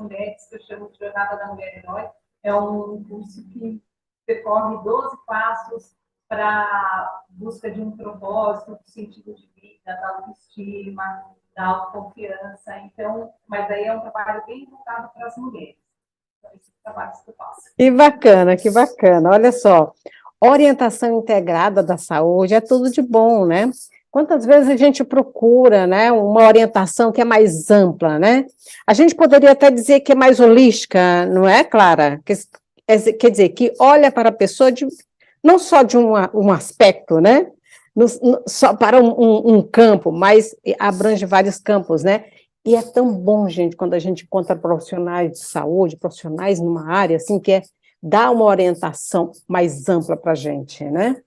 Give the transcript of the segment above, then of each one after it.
mulheres, que eu chamo de Jornada da Mulher Herói. É um curso que percorre 12 passos para a busca de um propósito, de sentido de vida, da autoestima, da autoconfiança. Então, mas aí é um trabalho bem voltado para as mulheres. Então, esses trabalhos que eu faço. Que bacana, que bacana. Olha só, orientação integrada da saúde é tudo de bom, né? Quantas vezes a gente procura, né, uma orientação que é mais ampla, né? A gente poderia até dizer que é mais holística, não é, Clara? Quer dizer, que olha para a pessoa não só de um aspecto, né? Só para um campo, mas abrange vários campos, né? E é tão bom, gente, quando a gente encontra profissionais de saúde, profissionais numa área, assim, que dá uma orientação mais ampla para a gente, né?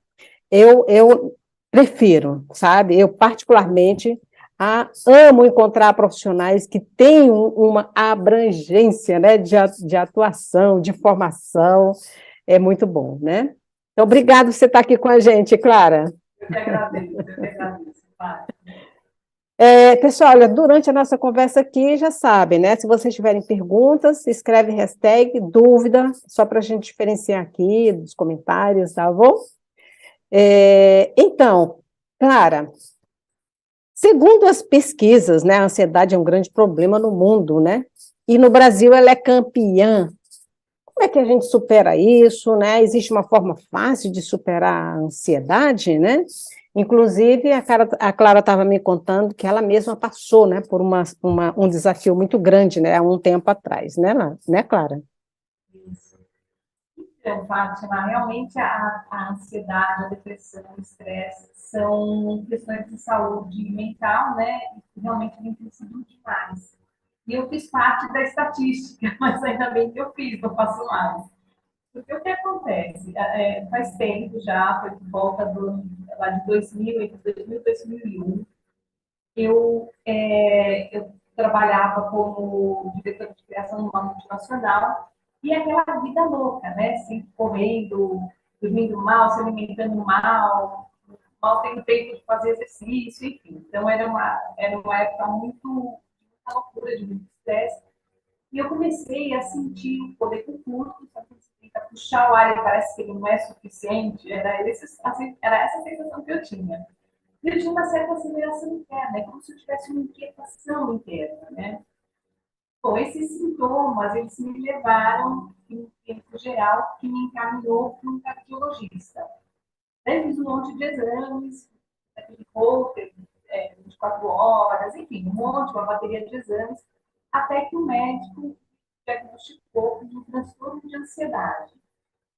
Eu prefiro, sabe? Eu, particularmente, amo encontrar profissionais que têm uma abrangência, né, de atuação, de formação. É muito bom, né? Então, obrigado por você estar aqui com a gente, Clara. Eu que agradeço, Mari. Pessoal, olha, durante a nossa conversa aqui, já sabem, né? Se vocês tiverem perguntas, escreve hashtag dúvida, só para a gente diferenciar aqui dos comentários, tá bom? Então, Clara, segundo as pesquisas, né, a ansiedade é um grande problema no mundo, né? E no Brasil ela é campeã. Como é que a gente supera isso, né? Existe uma forma fácil de superar a ansiedade, né? Inclusive, a Clara estava me contando que ela mesma passou, né, por um desafio muito grande, né, há um tempo atrás, né, Clara? Isso. Então, Fátima, realmente a ansiedade, a depressão, o estresse são questões de saúde mental, né? E realmente vem crescendo demais. E eu fiz parte da estatística, mas ainda bem que eu fiz, não faço mais. Porque o que acontece? Faz tempo já, foi por volta lá de 2000, entre 2000 e 2001, eu trabalhava como diretora de criação numa multinacional e aquela vida louca, né? Sempre correndo, dormindo mal, se alimentando mal tendo tempo de fazer exercício, enfim. Então, era uma época muita loucura, de muito estresse. E eu comecei a sentir o poder com curto, só que você tenta puxar o ar e parece que ele não é suficiente. Era essa sensação que eu tinha. E eu tinha uma certa aceleração interna, é como se eu tivesse uma inquietação interna, né? Bom, esses sintomas, eles me levaram, em tempo geral, que me encaminhou para um cardiologista. Daí fiz um monte de exames, de Holter, 24 horas, enfim, uma bateria de exames, até que o médico diagnosticou um transtorno de ansiedade.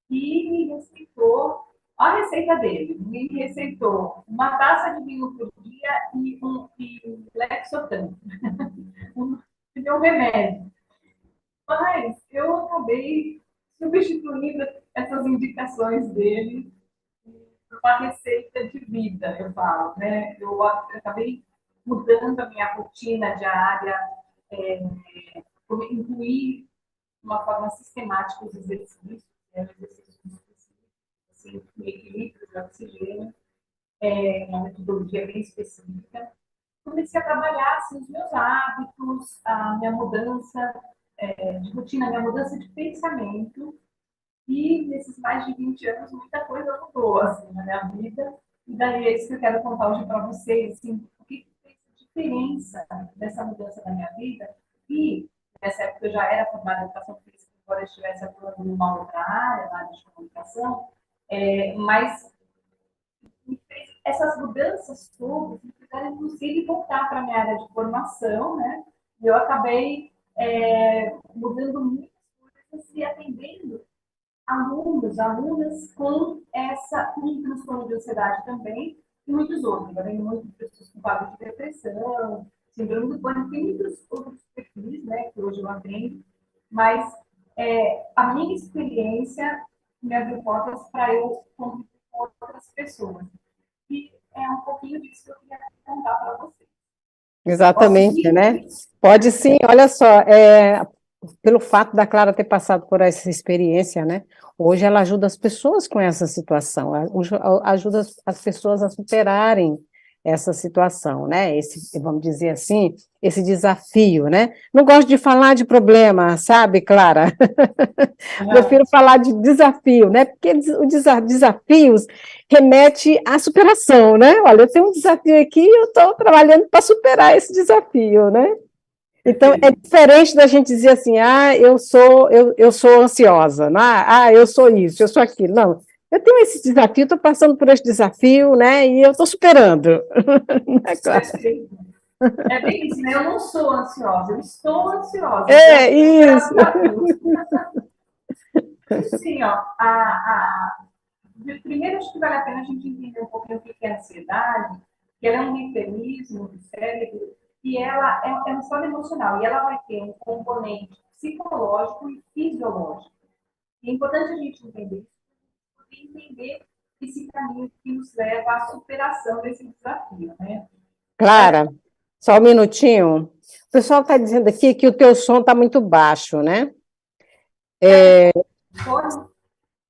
E me receitou, a receita dele, me receitou uma taça de vinho por dia e Lexotan, um remédio. Mas eu acabei substituindo essas indicações dele por uma receita de vida, eu falo, né? Eu acabei mudando a minha rotina diária, incluir de uma forma sistemática os exercícios, né? Exercícios específicos, assim, equilíbrio de oxigênio, uma metodologia bem específica. Comecei a trabalhar assim, os meus hábitos, a minha mudança de rotina, a minha mudança de pensamento. E nesses mais de 20 anos, muita coisa mudou assim, na minha vida. E daí é isso que eu quero contar hoje para vocês, assim, o que fez diferença nessa mudança na minha vida. E nessa época eu já era formada em educação física, embora eu estivesse atuando numa outra área, na área de comunicação, mas essas mudanças todas me fizeram, inclusive, voltar para a minha área de formação, né? E eu acabei mudando muitas coisas e atendendo alunas com um transtorno de ansiedade também, e muitos outros. Eu tenho muitas pessoas com quadro de depressão, síndrome do pânico, e muitos outros perfis, né, que hoje eu atendo, mas a minha experiência me abriu portas para eu conviver com outras pessoas. E é um pouquinho disso que eu queria contar para vocês. Exatamente, né? Pode sim, olha só, pelo fato da Clara ter passado por essa experiência, né? Hoje ela ajuda as pessoas com essa situação, ajuda as pessoas a superarem essa situação, né? Esse, vamos dizer assim, esse desafio, né? Não gosto de falar de problema, sabe, Clara? Prefiro falar de desafio, né? Porque desafios remete à superação, né? Olha, eu tenho um desafio aqui e eu estou trabalhando para superar esse desafio, né? Então, é diferente da gente dizer assim, eu sou ansiosa, né? Eu sou isso, eu sou aquilo. Não, eu tenho esse desafio, estou passando por esse desafio, né? E eu estou superando. É claro. Perfeito. É bem isso, né? Eu não sou ansiosa, eu estou ansiosa. É, Então, isso. sim, ó, primeiro acho que vale a pena a gente entender um pouquinho o que é ansiedade, que ela é um mecanismo do cérebro e ela é um estado emocional e ela vai ter um componente psicológico e fisiológico. E é importante a gente entender isso, e entender esse caminho que nos leva à superação desse desafio, né? Clara, só um minutinho. O pessoal está dizendo aqui que o teu som está muito baixo, né?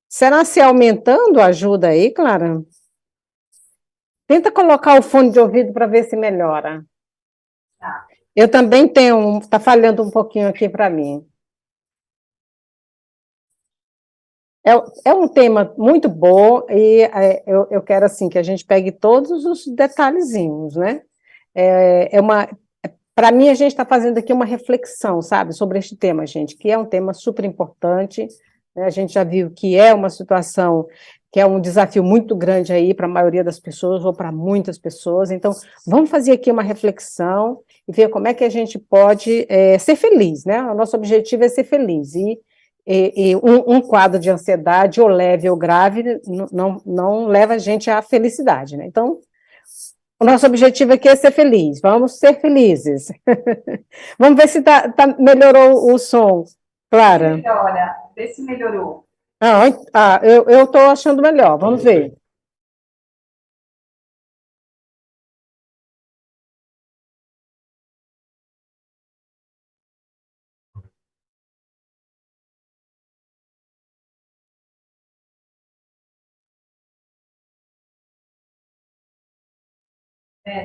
Será se aumentando ajuda aí, Clara? Tenta colocar o fone de ouvido para ver se melhora. Eu também tenho, está falhando um pouquinho aqui para mim. É um tema muito bom e eu quero assim que a gente pegue todos os detalhezinhos, né? Para mim, a gente está fazendo aqui uma reflexão, sabe, sobre este tema, gente, que é um tema super importante, né? A gente já viu que é uma situação que é um desafio muito grande aí para a maioria das pessoas, ou para muitas pessoas. Então, vamos fazer aqui uma reflexão e ver como é que a gente pode ser feliz, né? O nosso objetivo é ser feliz. E um quadro de ansiedade, ou leve ou grave, não leva a gente à felicidade, né? Então, o nosso objetivo aqui é ser feliz. Vamos ser felizes. Vamos ver se melhorou o som. Clara? Melhora, vê se melhorou. Eu estou achando melhor. Vamos ver.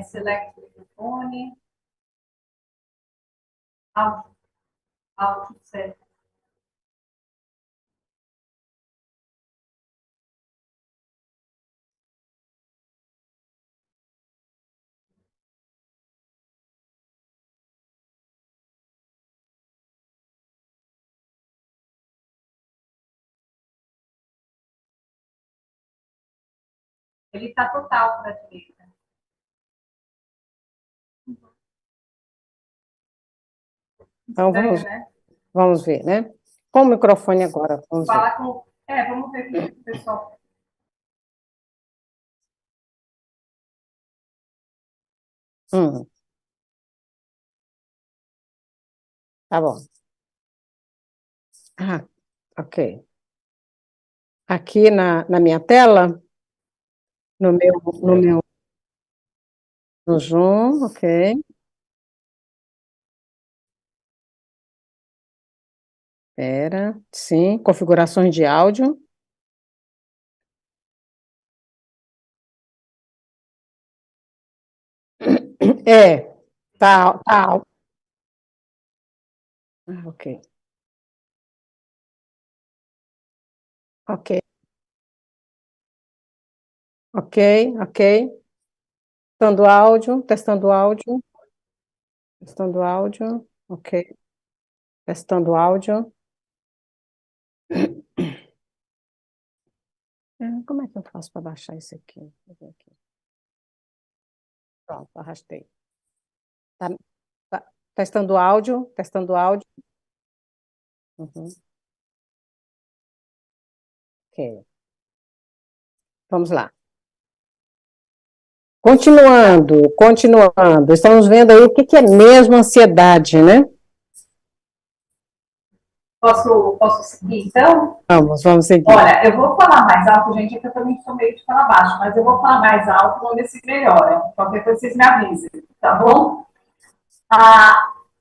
Select o fone. Áudio, certo. Ele está total para a direita. Então, vamos ver, né? Com o microfone agora. Vamos ver. Vamos ver o que o pessoal. Tá bom. Ok. Aqui na minha tela, no Zoom, ok. Espera, sim, configurações de áudio. Tá. Ok. Ok, ok, ok. Testando áudio, ok. Testando áudio. Como é que eu faço para baixar isso aqui? Deixa eu ver aqui. Pronto, arrastei. Tá, testando áudio, testando áudio. Uhum, ok. Vamos lá. Continuando. Estamos vendo aí o que é mesmo ansiedade, né? Posso seguir, então? Vamos seguir. Olha, eu vou falar mais alto, gente, é que eu também sou meio de falar baixo, mas eu vou falar mais alto, vamos ver se melhora. Qualquer coisa vocês me avisem, tá bom?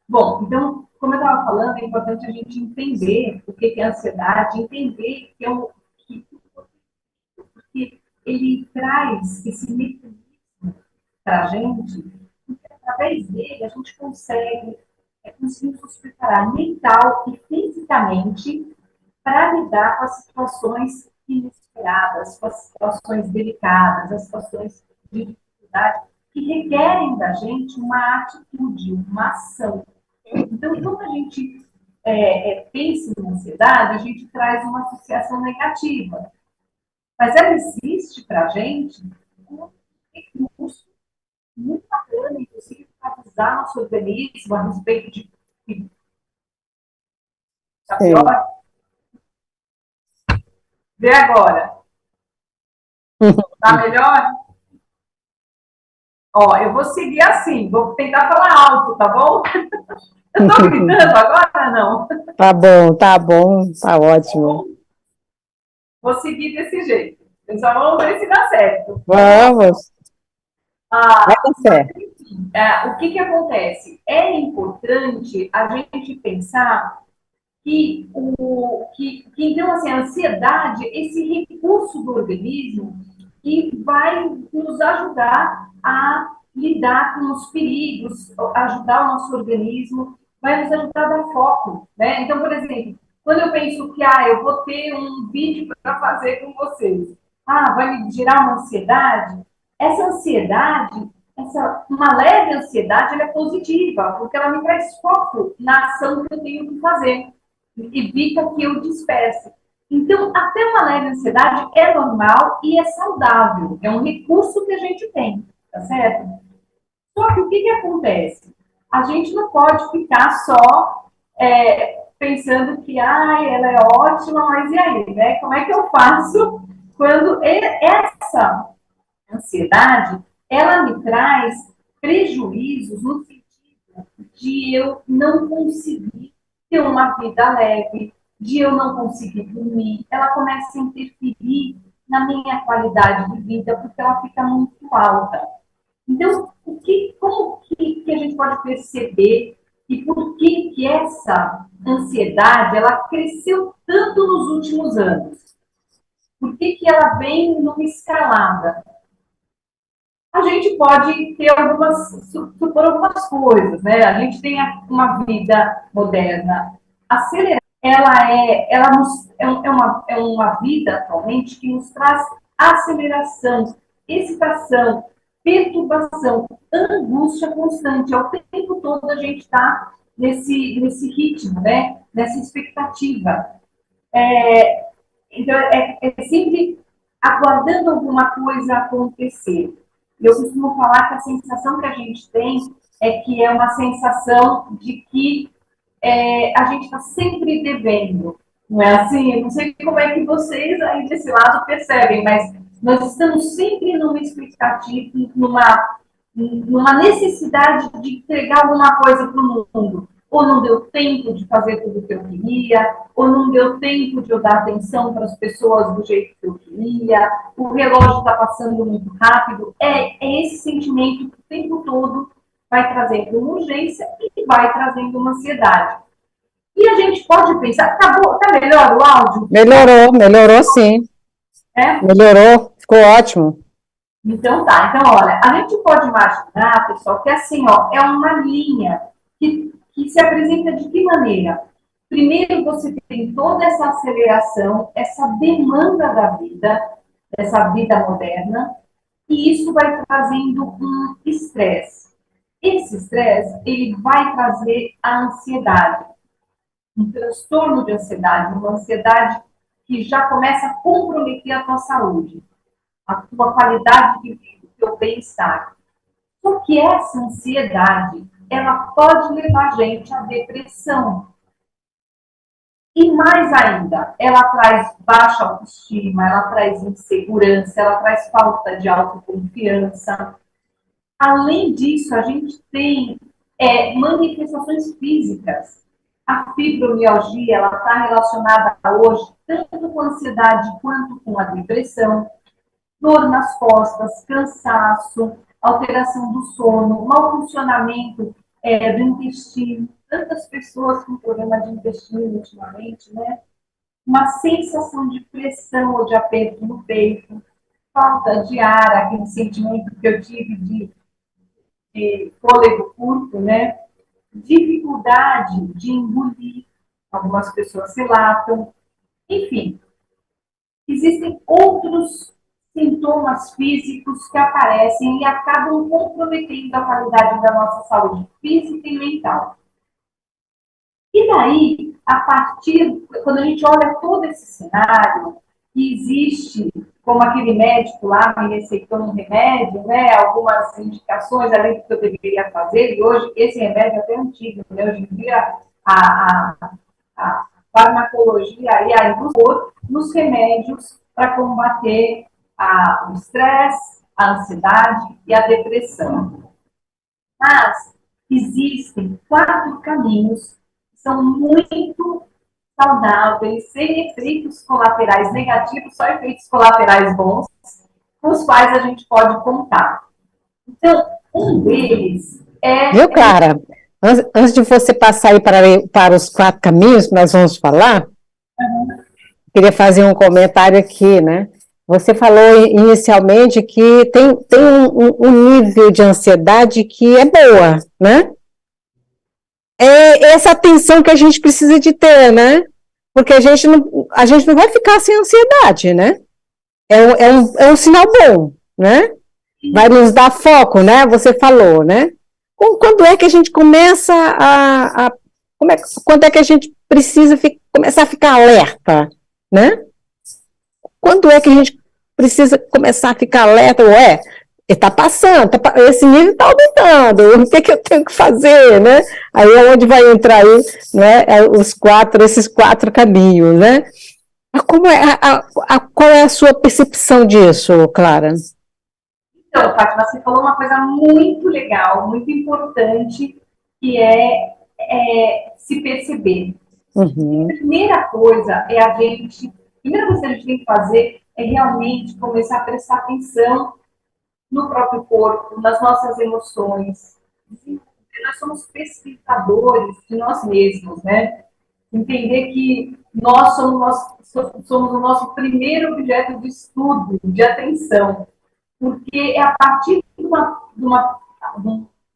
Bom, então, como eu estava falando, é importante a gente entender o que é ansiedade, entender que ele traz esse mecanismo para a gente, porque através dele a gente conseguir nos preparar mental e fisicamente para lidar com as situações inesperadas, com as situações delicadas, as situações de dificuldade, que requerem da gente uma atitude, uma ação. Então, quando a gente pensa em ansiedade, a gente traz uma associação negativa. Mas ela existe para a gente um recurso muito bacana, inclusive, para avisar nosso organismo a respeito de tá pior. Vê agora. Tá melhor? Ó, eu vou seguir assim, vou tentar falar alto, tá bom? Eu tô gritando agora, não? Tá bom, tá ótimo. Vou seguir desse jeito. Só vamos ver se dá certo. Vamos, vai Ah, dar certo. o que acontece? É importante a gente pensar então, assim, a ansiedade, esse recurso do organismo que vai nos ajudar a lidar com os perigos, ajudar o nosso organismo, vai nos ajudar a dar foco, né? Então, por exemplo, quando eu penso que, eu vou ter um vídeo para fazer com vocês, vai me gerar uma ansiedade, essa ansiedade, uma leve ansiedade, ela é positiva, porque ela me traz foco na ação que eu tenho que fazer, evita que eu disperse. Então, até uma leve ansiedade é normal e é saudável, é um recurso que a gente tem, tá certo? Só que o que acontece? A gente não pode ficar só pensando que, ela é ótima, mas e aí, né? Como é que eu faço quando essa ansiedade, ela me traz prejuízos no sentido de eu não conseguir ter uma vida leve, de eu não conseguir dormir, ela começa a interferir na minha qualidade de vida, porque ela fica muito alta. Então, como que a gente pode perceber e por que essa ansiedade ela cresceu tanto nos últimos anos? Por que ela vem numa escalada? A gente pode ter supor algumas coisas, né? A gente tem uma vida moderna acelerada, é uma vida atualmente que nos traz aceleração, excitação, perturbação, angústia constante. Ao tempo todo a gente está nesse ritmo, né? Nessa expectativa. Então, é sempre aguardando alguma coisa acontecer. Eu costumo falar que a sensação que a gente tem é que é uma sensação de que a gente está sempre devendo. Não é assim? Eu não sei como é que vocês aí desse lado percebem, mas nós estamos sempre numa expectativa, numa necessidade de entregar alguma coisa para o mundo. Ou não deu tempo de fazer tudo o que eu queria, ou não deu tempo de eu dar atenção para as pessoas do jeito que eu queria, o relógio está passando muito rápido. É esse sentimento que o tempo todo vai trazendo uma urgência e vai trazendo uma ansiedade. E a gente pode pensar, acabou, tá melhor o áudio? Melhorou sim. Melhorou, ficou ótimo. Então tá, então olha, a gente pode imaginar, pessoal, que assim, é uma linha que se apresenta de que maneira? Primeiro você tem toda essa aceleração, essa demanda da vida, dessa vida moderna, e isso vai trazendo um estresse. Esse estresse, ele vai trazer a ansiedade, um transtorno de ansiedade, uma ansiedade que já começa a comprometer a tua saúde, a tua qualidade de vida, o teu bem-estar. Só que essa ansiedade, ela pode levar a gente à depressão. E mais ainda, ela traz baixa autoestima, ela traz insegurança, ela traz falta de autoconfiança. Além disso, a gente tem manifestações físicas. A fibromialgia, ela está relacionada hoje tanto com a ansiedade quanto com a depressão, dor nas costas, cansaço, alteração do sono, mau funcionamento do intestino. Tantas pessoas com problema de intestino ultimamente, né? Uma sensação de pressão ou de aperto no peito, falta de ar, aquele sentimento que eu tive de de fôlego curto, né? Dificuldade de engolir, algumas pessoas relatam. Enfim, existem outros sintomas físicos que aparecem e acabam comprometendo a qualidade da nossa saúde física e mental. E daí, a partir, quando a gente olha todo esse cenário, que existe, como aquele médico lá me receitou um remédio, né, algumas indicações além do que eu deveria fazer, e hoje esse remédio é até antigo, né, hoje em dia a farmacologia e a indústria nos remédios para combater o estresse, a ansiedade e a depressão. Mas existem 4 caminhos que são muito saudáveis, sem efeitos colaterais negativos, só efeitos colaterais bons, com os quais a gente pode contar. Então, um deles é... Viu, Clara? Antes de você passar aí para os 4 caminhos que nós vamos falar, queria fazer um comentário aqui, né? Você falou inicialmente que tem um nível de ansiedade que é boa, né? É essa atenção que a gente precisa de ter, né? Porque a gente não vai ficar sem ansiedade, né? É um sinal bom, né? Vai nos dar foco, né? Você falou, né? Quando é que a gente começa quando é que a gente precisa começar a ficar alerta, né? Quando é que a gente precisa começar a ficar alerta? Ué, está passando, esse nível está aumentando, o que eu tenho que fazer, né? Aí é onde vai entrar aí, né, esses 4 caminhos, né? Mas qual é a sua percepção disso, Clara? Então, Fátima, você falou uma coisa muito legal, muito importante, que é se perceber. Uhum. A primeira coisa que a gente tem que fazer é realmente começar a prestar atenção no próprio corpo, nas nossas emoções. Nós somos pesquisadores de nós mesmos, né? Entender que nós somos o nosso primeiro objeto de estudo, de atenção, porque é a partir de uma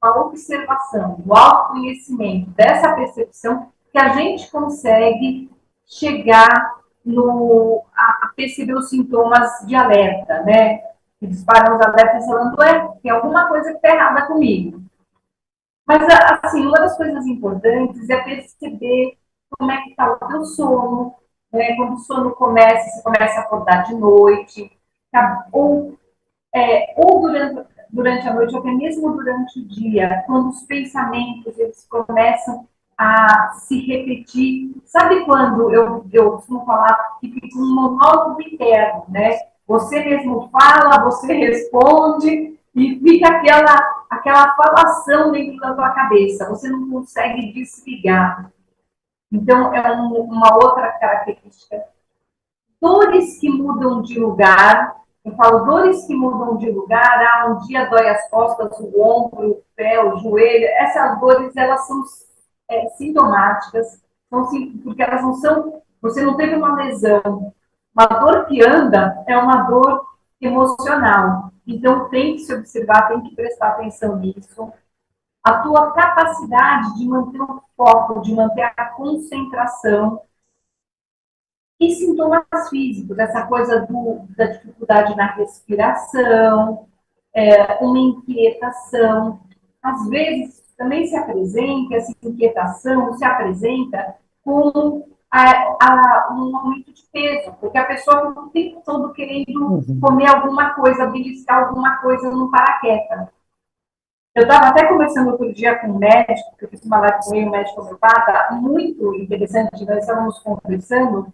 observação, do autoconhecimento, dessa percepção, que a gente consegue chegar a perceber os sintomas de alerta, né? Que disparam os alertas falando, tem alguma coisa que está errada comigo. Mas, assim, uma das coisas importantes é perceber como é que está o teu sono, né? Quando o sono você começa a acordar de noite, tá? Ou durante a noite, ou até mesmo durante o dia, quando os pensamentos eles começam a se repetir. Sabe quando eu costumo falar que fica um monólogo interno, né? Você mesmo fala, você responde, e fica aquela falação dentro da tua cabeça. Você não consegue desligar. Então, é uma outra característica. Dores que mudam de lugar. Eu falo dores que mudam de lugar. Um dia dói as costas, o ombro, o pé, o joelho. Essas dores, elas são sintomáticas, porque elas não são... Você não teve uma lesão. Uma dor que anda é uma dor emocional. Então, tem que se observar, tem que prestar atenção nisso. A tua capacidade de manter o foco, de manter a concentração. E sintomas físicos, essa coisa da dificuldade na respiração, uma inquietação. Às vezes, também se apresenta, essa inquietação se apresenta com um aumento de peso, porque a pessoa fica o tempo todo querendo comer alguma coisa, beliscar alguma coisa, não para quieta. Eu estava até conversando outro dia com um médico, que eu fiz uma live com ele, um médico homeopata, muito interessante, nós estávamos conversando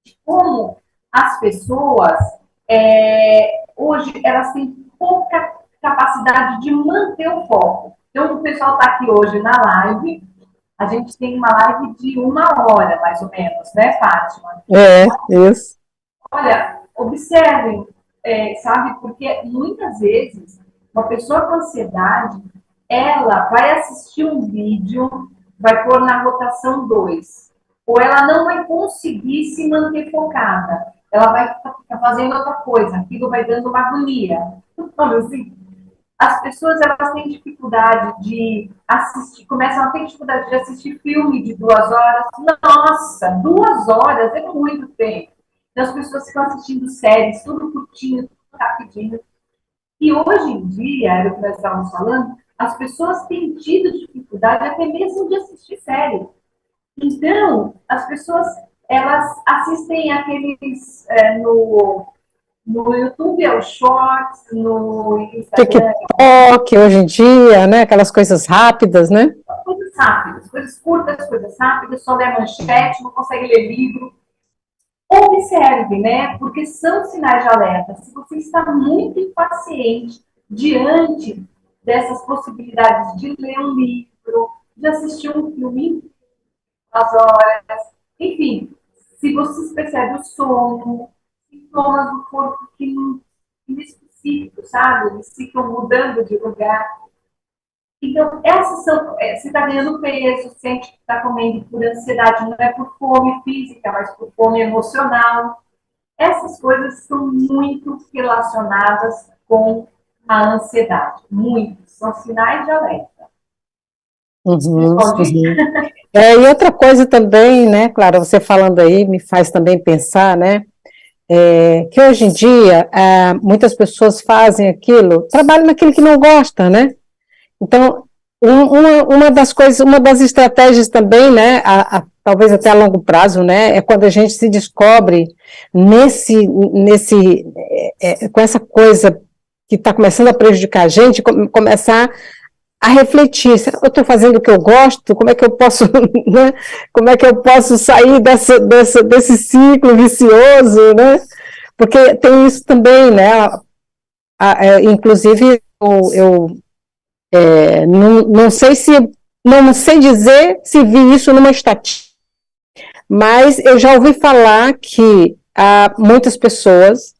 de como as pessoas, hoje, elas têm pouca capacidade de manter o foco. Então, o pessoal está aqui hoje na live, a gente tem uma live de 1 hora, mais ou menos, né, Fátima? Isso. Olha, observem, sabe, porque muitas vezes uma pessoa com ansiedade, ela vai assistir um vídeo, vai pôr na rotação 2, ou ela não vai conseguir se manter focada, ela vai ficar fazendo outra coisa, aquilo vai dando uma agonia. Assim, as pessoas elas têm dificuldade de assistir, começam a ter dificuldade de assistir filme de 2 horas. Nossa, 2 horas é muito tempo. Então as pessoas ficam assistindo séries, tudo curtinho, tudo rapidinho. E hoje em dia, era o que nós estávamos falando, as pessoas têm tido dificuldade até mesmo de assistir série. Então, as pessoas, elas assistem aqueles no YouTube, é o Shorts, no Instagram. TikTok, hoje em dia, né? Aquelas coisas rápidas, né? Coisas rápidas, coisas curtas, coisas rápidas, só lê manchete, não consegue ler livro. Observe, né? Porque são sinais de alerta. Se você está muito impaciente diante dessas possibilidades de ler um livro, de assistir um filme às horas, enfim, se você percebe o sono, sintomas do corpo que inespecíficos, sabe? Eles ficam mudando de lugar. Então, essas são, você está ganhando peso, sente que está comendo por ansiedade, não é por fome física, mas por fome emocional. Essas coisas são muito relacionadas com a ansiedade, muito, são sinais de alerta. Uhum. E outra coisa também, né, Clara, você falando aí, me faz também pensar, né, que hoje em dia, muitas pessoas fazem aquilo, trabalham naquilo que não gosta, né? Então, uma das coisas, uma das estratégias também, né, talvez até a longo prazo, né, é quando a gente se descobre com essa coisa que está começando a prejudicar a gente, começar a refletir, será que eu estou fazendo o que eu gosto? Como é que eu posso, né, como é que eu posso sair desse ciclo vicioso, né? Porque tem isso também, né, inclusive eu não sei dizer se vi isso numa estatística, mas eu já ouvi falar que há muitas pessoas,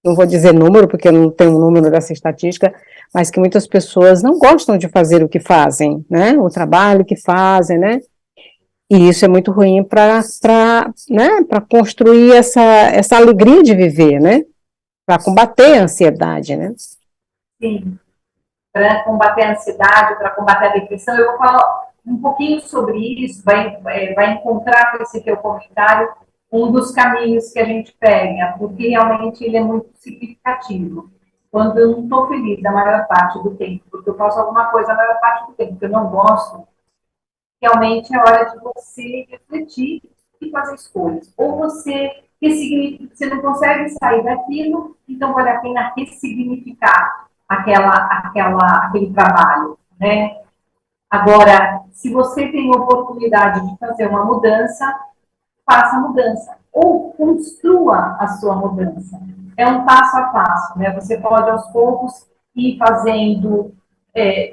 não vou dizer número, porque eu não tenho um número dessa estatística, mas que muitas pessoas não gostam de fazer o que fazem, né, o trabalho que fazem, né, e isso é muito ruim para construir essa alegria de viver, né, para combater a ansiedade, né. Sim. Para combater a ansiedade, para combater a depressão. Eu vou falar um pouquinho sobre isso, vai encontrar com esse teu comentário um dos caminhos que a gente pega, porque realmente ele é muito significativo. Quando eu não estou feliz a maior parte do tempo, porque eu faço alguma coisa a maior parte do tempo que eu não gosto, realmente é hora de você refletir e fazer escolhas. Ou você ressignifica, você não consegue sair daquilo, então vale a pena ressignificar aquele trabalho, né? Agora, se você tem oportunidade de fazer uma mudança, faça a mudança. Ou construa a sua mudança. É um passo a passo, né? Você pode, aos poucos, ir fazendo,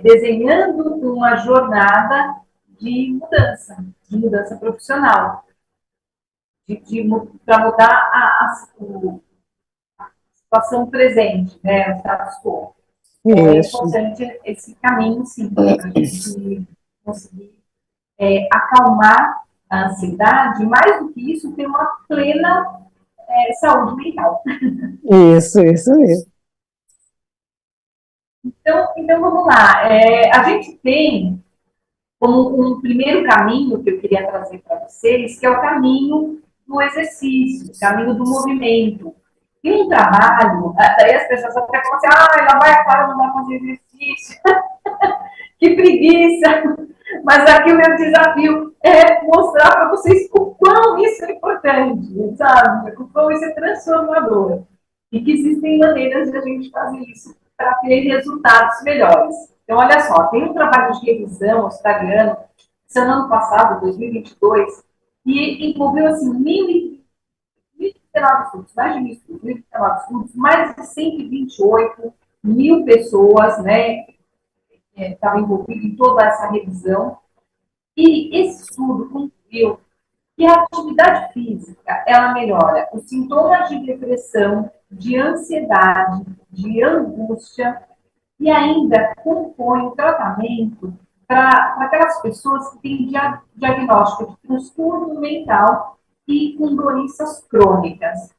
desenhando uma jornada de mudança profissional, para mudar a situação presente, né? O status quo. É importante esse caminho, sim, para a gente conseguir acalmar a ansiedade, mais do que isso, ter uma plena saúde mental. Isso mesmo. Então vamos lá. A gente tem como um primeiro caminho que eu queria trazer para vocês, que é o caminho do exercício, o caminho do movimento. E um trabalho, daí as pessoas até falam assim, ela vai agora não vai fazer exercício. Que preguiça! Mas aqui o meu desafio é mostrar para vocês o quão isso é importante, sabe? O quão isso é transformador. E que existem maneiras de a gente fazer isso para ter resultados melhores. Então, olha só, tem um trabalho de revisão australiano, esse ano passado, 2022, e envolveu, assim, 1.019 estudos, mais de 1.000 estudos, 1.019 estudos, mais de 128 mil pessoas, né, estavam envolvidas em toda essa revisão. E esse estudo concluiu que a atividade física, ela melhora os sintomas de depressão, de ansiedade, de angústia, e ainda compõe o tratamento para aquelas pessoas que têm diagnóstico de transtorno mental e com doenças crônicas. O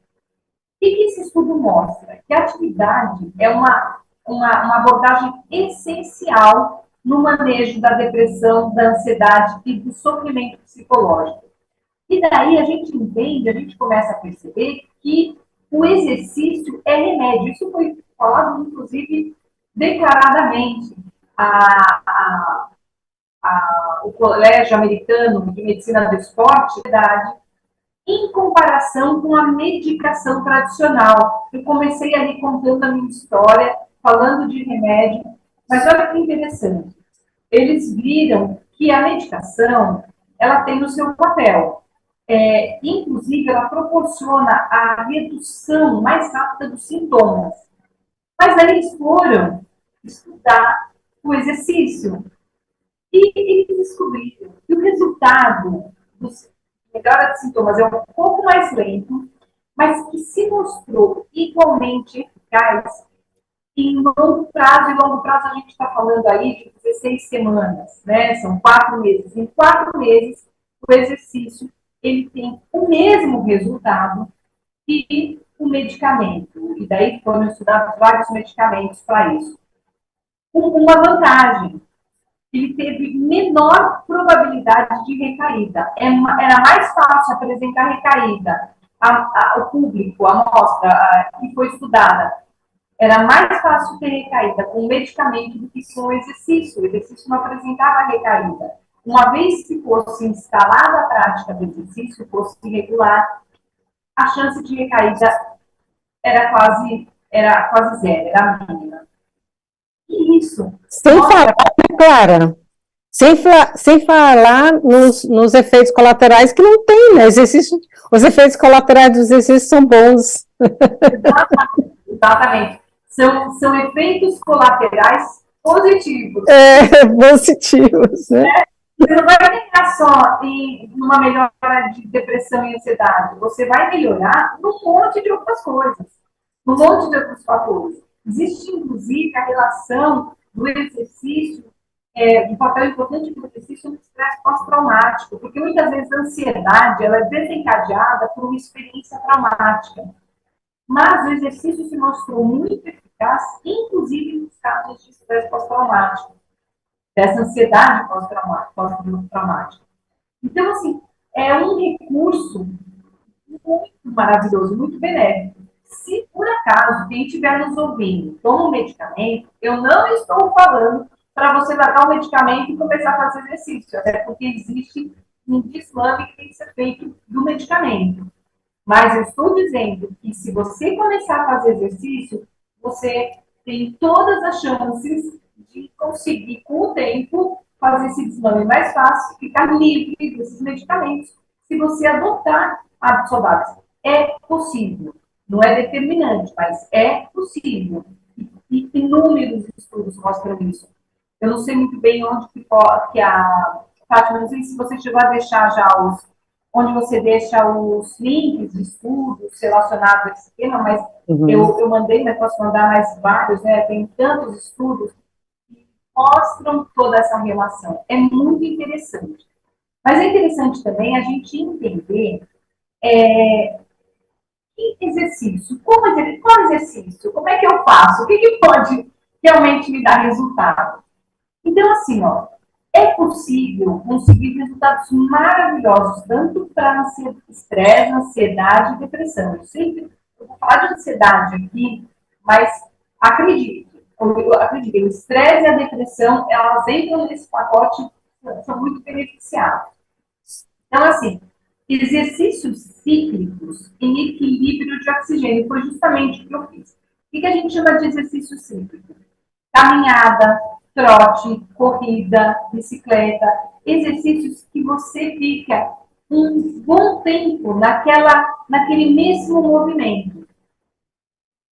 que esse estudo mostra? Que a atividade é uma uma abordagem essencial no manejo da depressão, da ansiedade e do sofrimento psicológico. E daí a gente entende, a gente começa a perceber que o exercício é remédio. Isso foi falado, inclusive, declaradamente. O Colégio Americano de Medicina do Esporte, em comparação com a medicação tradicional. Eu comecei ali contando a minha história, falando de remédio, mas olha que interessante. Eles viram que a medicação, ela tem o seu papel. Inclusive, ela proporciona a redução mais rápida dos sintomas. Mas aí eles foram estudar o exercício. E eles descobriram que o resultado dos melhora de sintomas é um pouco mais lento, mas que se mostrou igualmente eficaz em longo prazo. E longo prazo a gente está falando aí de 16 semanas, né? São 4 meses. Em 4 meses, o exercício ele tem o mesmo resultado que o medicamento. E daí foram estudados vários medicamentos para isso. Uma vantagem, ele teve menor probabilidade de recaída. Era mais fácil apresentar recaída ao público, a amostra que foi estudada. Era mais fácil ter recaída com o medicamento do que com o exercício. O exercício não apresentava recaída. Uma vez que fosse instalada a prática do exercício, fosse regular, a chance de recaída era quase zero, era mínima. E isso. Sem falar, né, Clara? Sem falar nos efeitos colaterais que não tem, né? Os efeitos colaterais do exercício são bons. Exatamente. São efeitos colaterais positivos. Positivos, né? Você não vai ganhar só em uma melhora de depressão e ansiedade. Você vai melhorar num monte de outras coisas, num monte de outros fatores. Existe, inclusive, a relação do exercício, do papel importante do exercício no estresse pós-traumático, porque muitas vezes a ansiedade ela é desencadeada por uma experiência traumática. Mas o exercício se mostrou muito eficaz, inclusive nos casos de estresse pós-traumático, dessa ansiedade pós-traumática. Então, assim, é um recurso muito maravilhoso, muito benéfico. Se por acaso quem estiver nos ouvindo toma um medicamento, eu não estou falando para você largar o medicamento e começar a fazer exercício, até porque existe um deslame que tem que ser feito do medicamento. Mas eu estou dizendo que se você começar a fazer exercício, você tem todas as chances de conseguir, com o tempo, fazer esse desmame mais fácil, ficar livre desses medicamentos, se você adotar hábitos saudáveis. É possível. Não é determinante, mas é possível. E inúmeros estudos mostram isso. Eu não sei muito bem onde que a Fátima, não sei se você chegou a deixar já onde você deixa os links de estudos relacionados a esse tema, mas eu mandei, mas posso mandar mais vários, né? Tem tantos estudos que mostram toda essa relação. É muito interessante. Mas é interessante também a gente entender que exercício, qual exercício, como é que eu faço, o que pode realmente me dar resultado. Então, assim, é possível conseguir resultados maravilhosos, tanto para estresse, ansiedade e depressão. Eu vou falar de ansiedade aqui, mas acredite, o estresse e a depressão, elas entram nesse pacote, são muito beneficiados. Então, assim, exercícios cíclicos em equilíbrio de oxigênio, foi justamente o que eu fiz. O que a gente chama de exercício cíclico? Caminhada, trote, corrida, bicicleta, exercícios que você fica um bom tempo naquele mesmo movimento.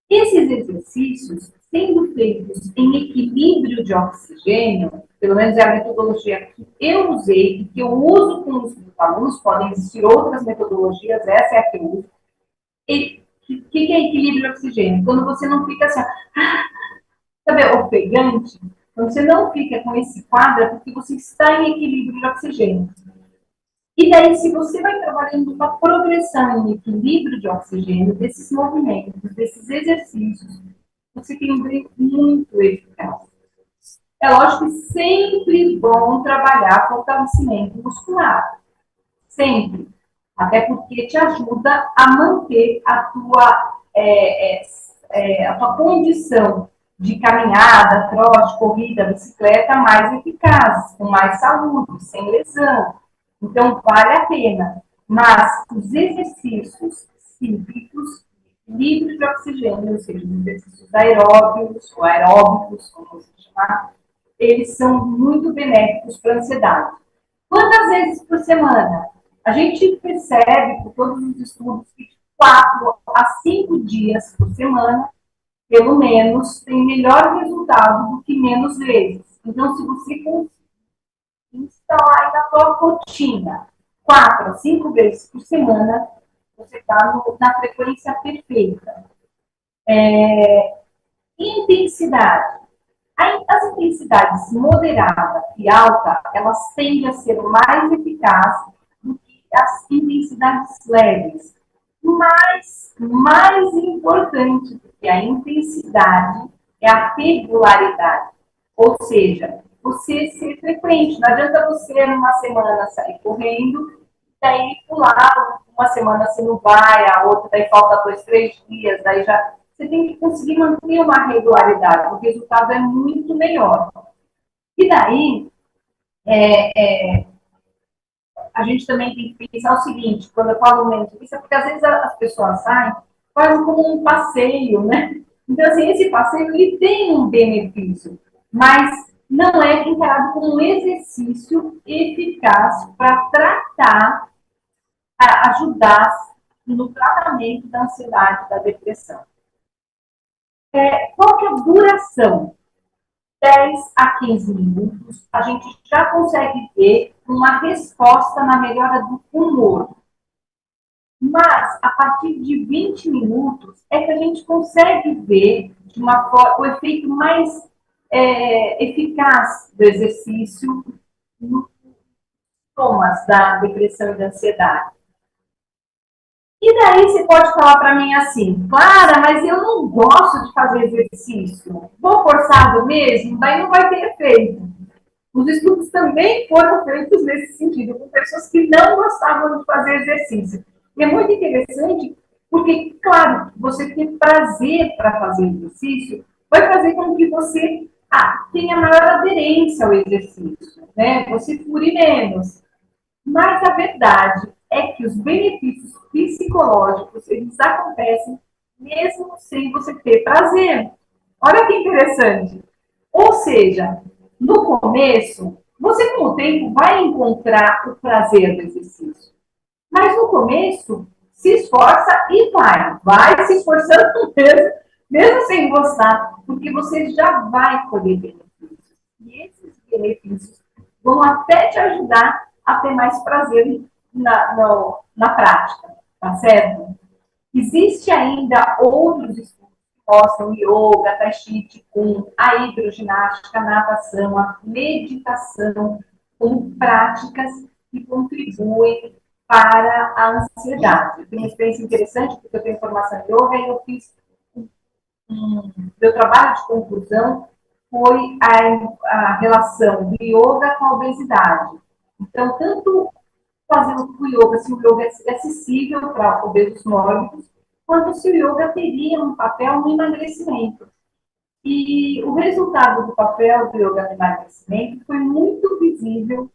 Esses exercícios, sendo feitos em equilíbrio de oxigênio, pelo menos é a metodologia que eu usei e que eu uso com os meus alunos, podem existir outras metodologias, essa é a que eu uso. O que é equilíbrio de oxigênio? Quando você não fica assim, sabe, ofegante, quando você não fica com esse quadro, é porque você está em equilíbrio de oxigênio. E daí, se você vai trabalhando uma progressão em equilíbrio de oxigênio, desses movimentos, desses exercícios, você tem um treino muito eficaz. É lógico que sempre bom trabalhar fortalecimento muscular. Sempre. Até porque te ajuda a manter a tua condição de caminhada, trote, corrida, bicicleta mais eficaz, com mais saúde, sem lesão. Então, vale a pena. Mas os exercícios cíclicos, livres de oxigênio, ou seja, os exercícios aeróbicos, ou aeróbicos, como você chamar, eles são muito benéficos para a ansiedade. Quantas vezes por semana? A gente percebe, por todos os estudos, que de 4 a 5 dias por semana, pelo menos, tem melhor resultado do que menos vezes. Então, se você conseguir instalar aí na sua rotina 4 a 5 vezes por semana, você está na frequência perfeita. Intensidade. As intensidades moderada e alta, elas tendem a ser mais eficazes do que as intensidades leves. Mas, mais importante do que a intensidade é a regularidade. Ou seja, você ser frequente. Não adianta você, numa semana, sair correndo, daí pular, uma semana você não vai, a outra, daí falta 2, 3 dias, daí já... Você tem que conseguir manter uma regularidade, o resultado é muito melhor. E daí, a gente também tem que pensar o seguinte, quando eu falo menos, isso é porque às vezes as pessoas saem, fazem como um passeio, né? Então, assim, esse passeio, ele tem um benefício, mas não é encarado como um exercício eficaz para tratar, ajudar no tratamento da ansiedade, da depressão. Qual que é a duração? 10 a 15 minutos, a gente já consegue ver uma resposta na melhora do humor. Mas, a partir de 20 minutos, é que a gente consegue ver de uma forma, o efeito mais eficaz do exercício nos sintomas da depressão e da ansiedade. E daí você pode falar para mim assim, Clara, mas eu não gosto de fazer exercício. Vou forçado mesmo? Daí não vai ter efeito. Os estudos também foram feitos nesse sentido, com pessoas que não gostavam de fazer exercício. E é muito interessante, porque, claro, você ter prazer para fazer exercício vai fazer com que você tenha maior aderência ao exercício, né? Você fure menos. Mas a verdade é que os benefícios psicológicos, eles acontecem mesmo sem você ter prazer. Olha que interessante. Ou seja, no começo, você com o tempo vai encontrar o prazer do exercício. Mas no começo, se esforça e vai se esforçando mesmo sem gostar, porque você já vai colher benefícios. E esses benefícios vão até te ajudar a ter mais prazer na prática, tá certo? Existe ainda outros estudos que mostram yoga, tai chi, qigong, a hidroginástica, a natação, a meditação, como práticas que contribuem para a ansiedade. Eu tenho uma experiência interessante, porque eu tenho formação em yoga e eu fiz meu trabalho de conclusão foi a relação do yoga com a obesidade. Então, tanto fazendo o yoga, se o yoga é acessível para obesos mórbidos, quanto se o yoga teria um papel no emagrecimento. E o resultado do papel do yoga no emagrecimento foi muito visível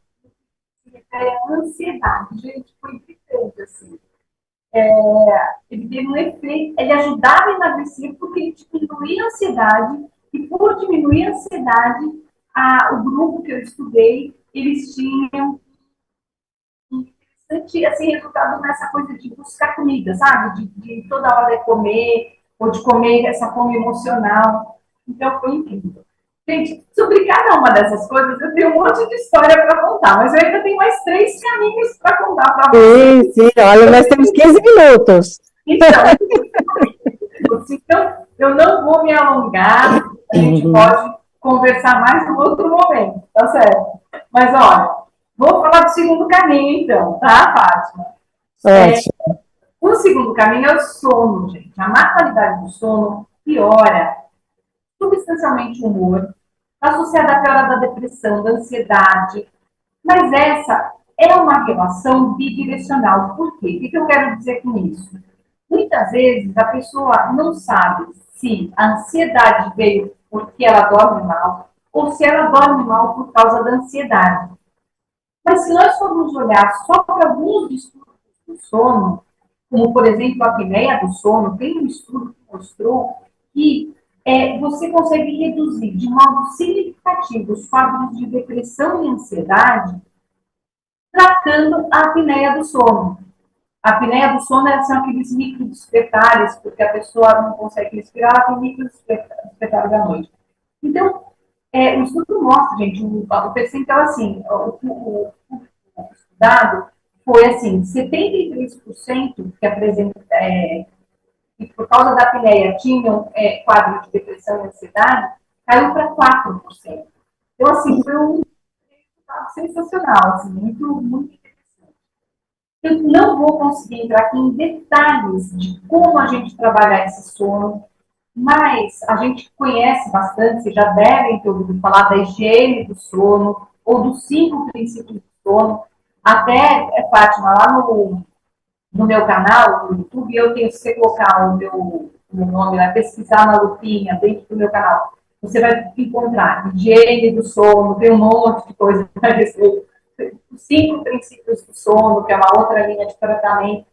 a ansiedade. Gente, foi gritante, assim. Ele teve um efeito, ele ajudava a emagrecer porque ele diminuía a ansiedade, e por diminuir a ansiedade, o grupo que eu estudei, eles tinham assim, resultado nessa coisa de buscar comida, sabe? De toda hora comer, ou de comer essa fome emocional. Então, foi incrível. Gente, sobre cada uma dessas coisas, eu tenho um monte de história para contar, mas eu ainda tenho mais 3 caminhos para contar para vocês. Sim, olha, nós temos 15 minutos. Então, eu não vou me alongar, a gente pode conversar mais em outro momento, tá certo? Mas, olha, vou falar do segundo caminho, então, tá, Fátima? O segundo caminho é o sono, gente. A má qualidade do sono piora substancialmente o humor, associada à piora da depressão, da ansiedade, mas essa é uma relação bidirecional. Por quê? O que eu quero dizer com isso? Muitas vezes a pessoa não sabe se a ansiedade veio porque ela dorme mal ou se ela dorme mal por causa da ansiedade. Mas se nós formos olhar só para alguns distúrbios do sono, como por exemplo a apneia do sono, tem um estudo que mostrou que você consegue reduzir de modo significativo os quadros de depressão e ansiedade tratando a apneia do sono. A apneia do sono são aqueles microdespertares, porque a pessoa não consegue respirar, ela tem microdespertares à noite. Então, o estudo mostra, gente, o percentual, assim, o estudado foi, assim, 73% que apresenta, que por causa da apneia tinham quadro de depressão e ansiedade, caiu para 4%. Então, assim, foi um resultado sensacional, assim, muito, muito interessante. Eu não vou conseguir entrar aqui em detalhes de como a gente trabalhar esse sono, mas a gente conhece bastante, vocês já devem ter ouvido falar da higiene do sono, ou dos 5 princípios do sono. Até, Fátima, lá no meu canal, no YouTube, eu tenho, se você colocar o meu nome, vai pesquisar na lupinha dentro do meu canal, você vai encontrar higiene do sono, tem um monte de coisa a respeito. Os 5 princípios do sono, que é uma outra linha de tratamento,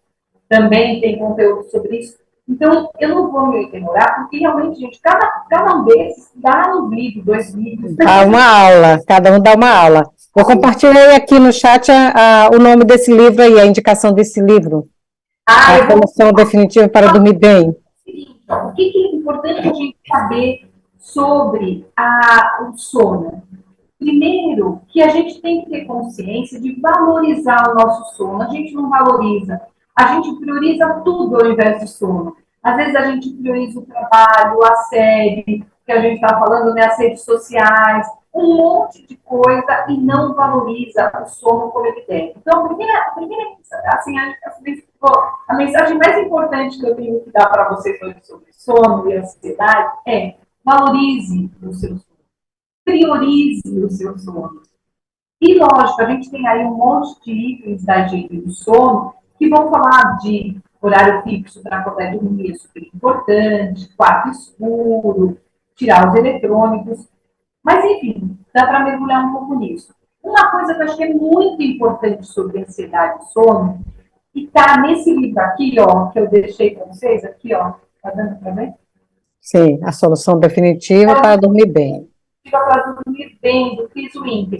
também tem conteúdo sobre isso. Então, eu não vou me demorar, porque realmente, gente, cada um desses dá um livro, 2 livros. Dá uma aula, cada um dá uma aula. Eu compartilhei aqui no chat o nome desse livro aí, a indicação desse livro. A solução definitiva para dormir bem. O que é importante a gente saber sobre o sono? Primeiro, que a gente tem que ter consciência de valorizar o nosso sono. A gente não valoriza. A gente prioriza tudo ao invés do sono. Às vezes a gente prioriza o trabalho, a série, que a gente está falando, né, as redes sociais, um monte de coisa e não valoriza o sono como ele deve. Então, assim, a mensagem mais importante que eu tenho que dar para vocês hoje sobre sono e ansiedade é valorize o seu sono. Priorize o seu sono. E, lógico, a gente tem aí um monte de itens da higiene do sono que vão falar de horário fixo para poder dormir, é super importante, quarto escuro, tirar os eletrônicos. Mas, enfim, dá para mergulhar um pouco nisso. Uma coisa que eu acho que é muito importante sobre ansiedade e sono, e está nesse livro aqui, ó, que eu deixei para vocês, aqui, ó, tá dando para ver? Sim, a solução definitiva para dormir bem. Para dormir bem, do Chris Winter.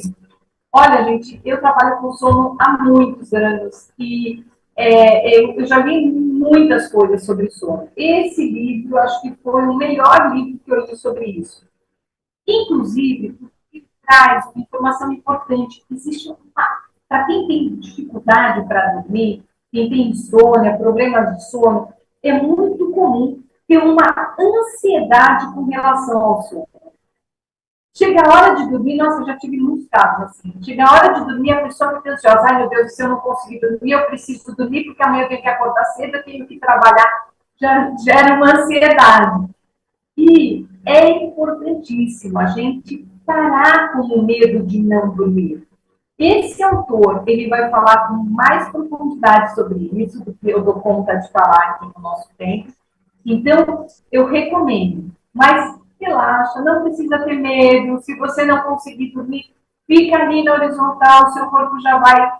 Olha, gente, eu trabalho com sono há muitos anos e eu já vi muitas coisas sobre sono. Esse livro, acho que foi o melhor livro que eu li sobre isso. Inclusive, porque traz uma informação importante. Existe para quem tem dificuldade para dormir, quem tem insônia, problemas de sono, é muito comum ter uma ansiedade com relação ao sono. Chega a hora de dormir, nossa, eu já tive muitos casos assim. Chega a hora de dormir, a pessoa fica ansiosa. Ai, meu Deus, se eu não conseguir dormir, eu preciso dormir, porque amanhã eu tenho que acordar cedo, eu tenho que trabalhar. Já gera uma ansiedade. E é importantíssimo a gente parar com o medo de não dormir. Esse autor, ele vai falar com mais profundidade sobre isso, do que eu dou conta de falar aqui no nosso tempo. Então, eu recomendo. Mas relaxa, não precisa ter medo. Se você não conseguir dormir, fica ali na horizontal, seu corpo já vai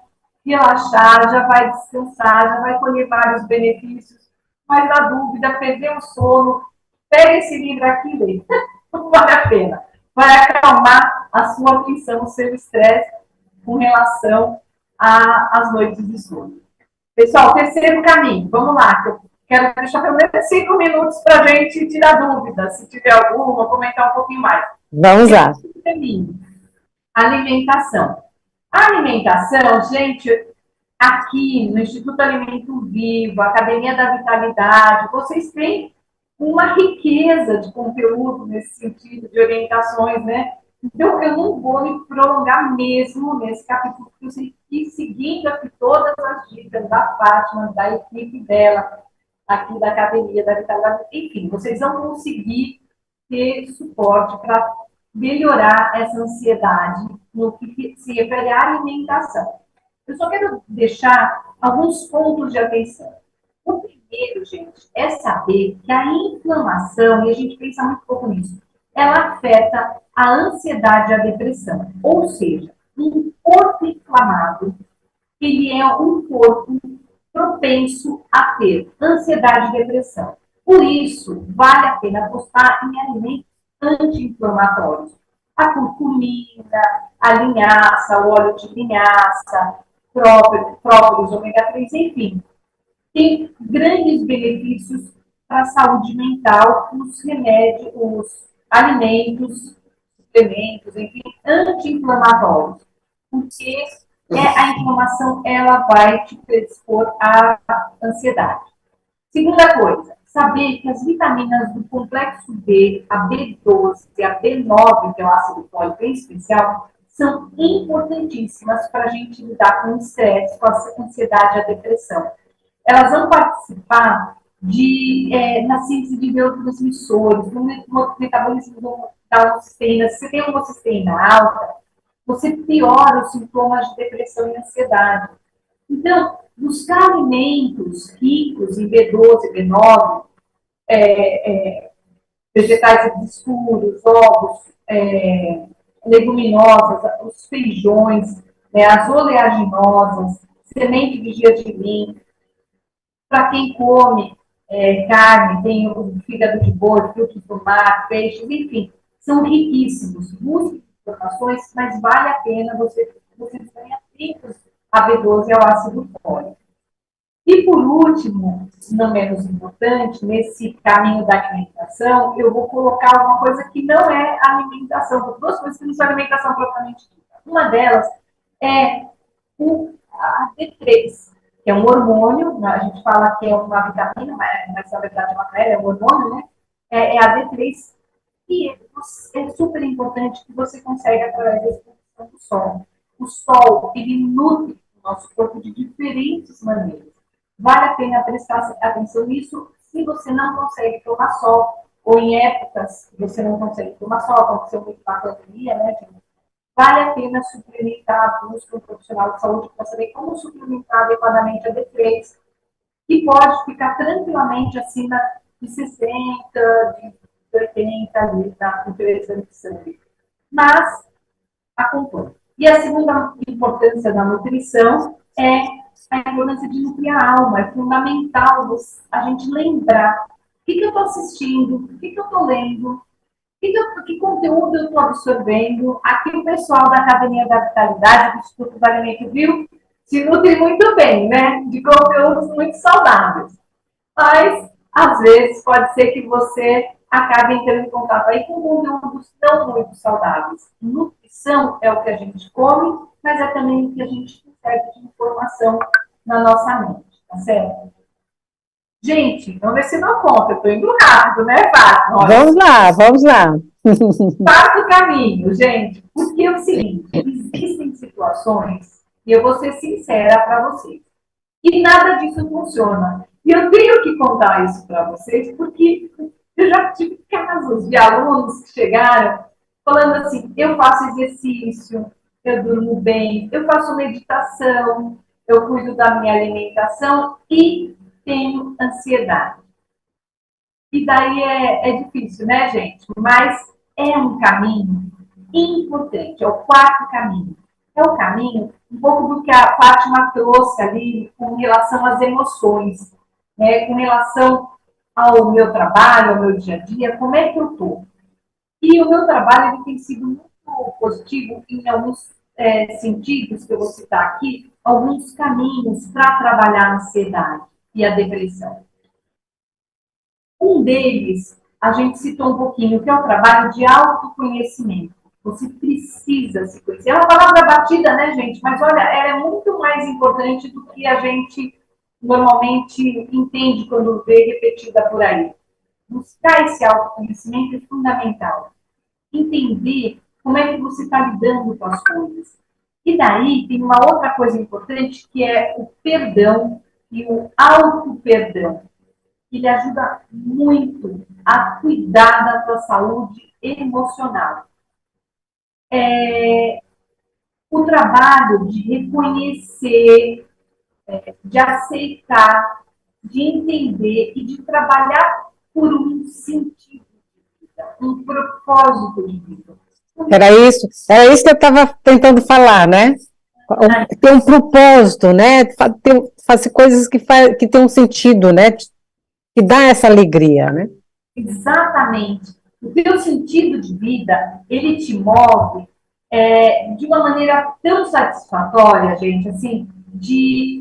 relaxar, já vai descansar, já vai colher vários benefícios. Mas na dúvida, perder o sono, pega esse livro aqui e lê. Vale a pena. Vai acalmar a sua atenção, o seu estresse com relação às noites de sono. Pessoal, terceiro caminho, vamos lá, que eu quero deixar pelo menos 5 minutos para a gente tirar dúvidas, se tiver alguma, comentar um pouquinho mais. Vamos lá. Caminho, alimentação. A alimentação, gente, aqui no Instituto Alimento Vivo, Academia da Vitalidade, vocês têm uma riqueza de conteúdo nesse sentido, de orientações, né? Então, eu não vou me prolongar mesmo nesse capítulo, porque eu sei que seguindo aqui todas as dicas da Fátima, da equipe dela, aqui da Academia da Vitalidade, enfim, vocês vão conseguir ter suporte para melhorar essa ansiedade no que se refere à alimentação. Eu só quero deixar alguns pontos de atenção. O primeiro, gente, é saber que a inflamação, e a gente pensa muito pouco nisso, ela afeta a ansiedade e a depressão. Ou seja, um corpo inflamado, ele é um corpo propenso a ter ansiedade e depressão. Por isso, vale a pena apostar em alimentos anti-inflamatórios. A curcumina, a linhaça, o óleo de linhaça, própolis, ômega 3, enfim. Tem grandes benefícios para a saúde mental, os remédios, os alimentos, suplementos, enfim, anti-inflamatórios. Porque a inflamação, ela vai te predispor à ansiedade. Segunda coisa, saber que as vitaminas do complexo B, a B12 e a B9, que é o ácido fólico em especial, são importantíssimas para a gente lidar com o estresse, com a ansiedade e a depressão. Elas vão participar na síntese de neurotransmissores, no metabolismo da homocisteína. Se você tem uma homocisteína alta, você piora os sintomas de depressão e ansiedade. Então, buscar alimentos ricos em B12, B9, vegetais escuros, ovos, leguminosas, os feijões, as oleaginosas, semente de gergelim. Para quem come carne, tem o fígado de boi, frutos do mar, peixes, enfim, são riquíssimos. Busque informações, mas vale a pena você ganhar ricos a B12 e ao ácido fólico. E por último, não menos importante, nesse caminho da alimentação, eu vou colocar uma coisa que não é alimentação, duas coisas que não são alimentação propriamente dita. Uma delas é a D3, que é um hormônio, a gente fala que é uma vitamina, mas na verdade é uma matéria, é um hormônio, né? É a D3, e é super importante que você consegue através da exposição do sol. O sol, ele nutre o nosso corpo de diferentes maneiras. Vale a pena prestar atenção nisso se você não consegue tomar sol, ou em épocas que você não consegue tomar sol, aconteceu muito na pandemia, né, gente? Vale a pena suplementar, buscar um profissional de saúde para saber como suplementar adequadamente a D3, que pode ficar tranquilamente acima de 60, de 80 ali na temperatura de sangue. Mas, acompanhe. E a segunda importância da nutrição é a importância de nutrir a alma. É fundamental a gente lembrar o que eu estou assistindo, o que eu estou lendo, que conteúdo eu estou absorvendo. Aqui o pessoal da Academia da Vitalidade, do Instituto do Alimento, viu? Se nutre muito bem, né? De conteúdos muito saudáveis. Mas, às vezes, pode ser que você acabe entrando em contato aí com conteúdos não muito saudáveis. Nutrição é o que a gente come, mas é também o que a gente recebe de informação na nossa mente, tá certo? Gente, vamos ver se não conta. Eu tô indo rápido, né, Fátima? Vamos lá, vamos lá. Quarto caminho, gente, porque é o seguinte, existem situações, e eu vou ser sincera para vocês, e nada disso funciona. E eu tenho que contar isso para vocês, porque eu já tive casos de alunos que chegaram falando assim, eu faço exercício, eu durmo bem, eu faço meditação, eu cuido da minha alimentação e tenho ansiedade. E daí é difícil, né, gente? Mas é um caminho importante, é o quarto caminho. É o caminho, um pouco do que a Fátima trouxe ali com relação às emoções, né? Com relação ao meu trabalho, ao meu dia a dia, como é que eu estou? E o meu trabalho ele tem sido muito positivo em alguns sentidos, que eu vou citar aqui, alguns caminhos para trabalhar a ansiedade e a depressão. Um deles, a gente citou um pouquinho, que é o trabalho de autoconhecimento. Você precisa se conhecer. É uma palavra batida, né, gente? Mas, olha, ela é muito mais importante do que a gente normalmente entende quando vê repetida por aí. Buscar esse autoconhecimento é fundamental. Entender como é que você está lidando com as coisas. E daí tem uma outra coisa importante, que é o perdão e o auto-perdão. ele ajuda muito a cuidar da tua saúde emocional. O trabalho de reconhecer, de aceitar, de entender e de trabalhar por um sentido de vida, um propósito de vida. Era isso que eu estava tentando falar, né? Ter um propósito, né? Fazer coisas que tem um sentido, né? Que dá essa alegria, né? Exatamente. O teu sentido de vida, ele te move de uma maneira tão satisfatória, gente, assim, de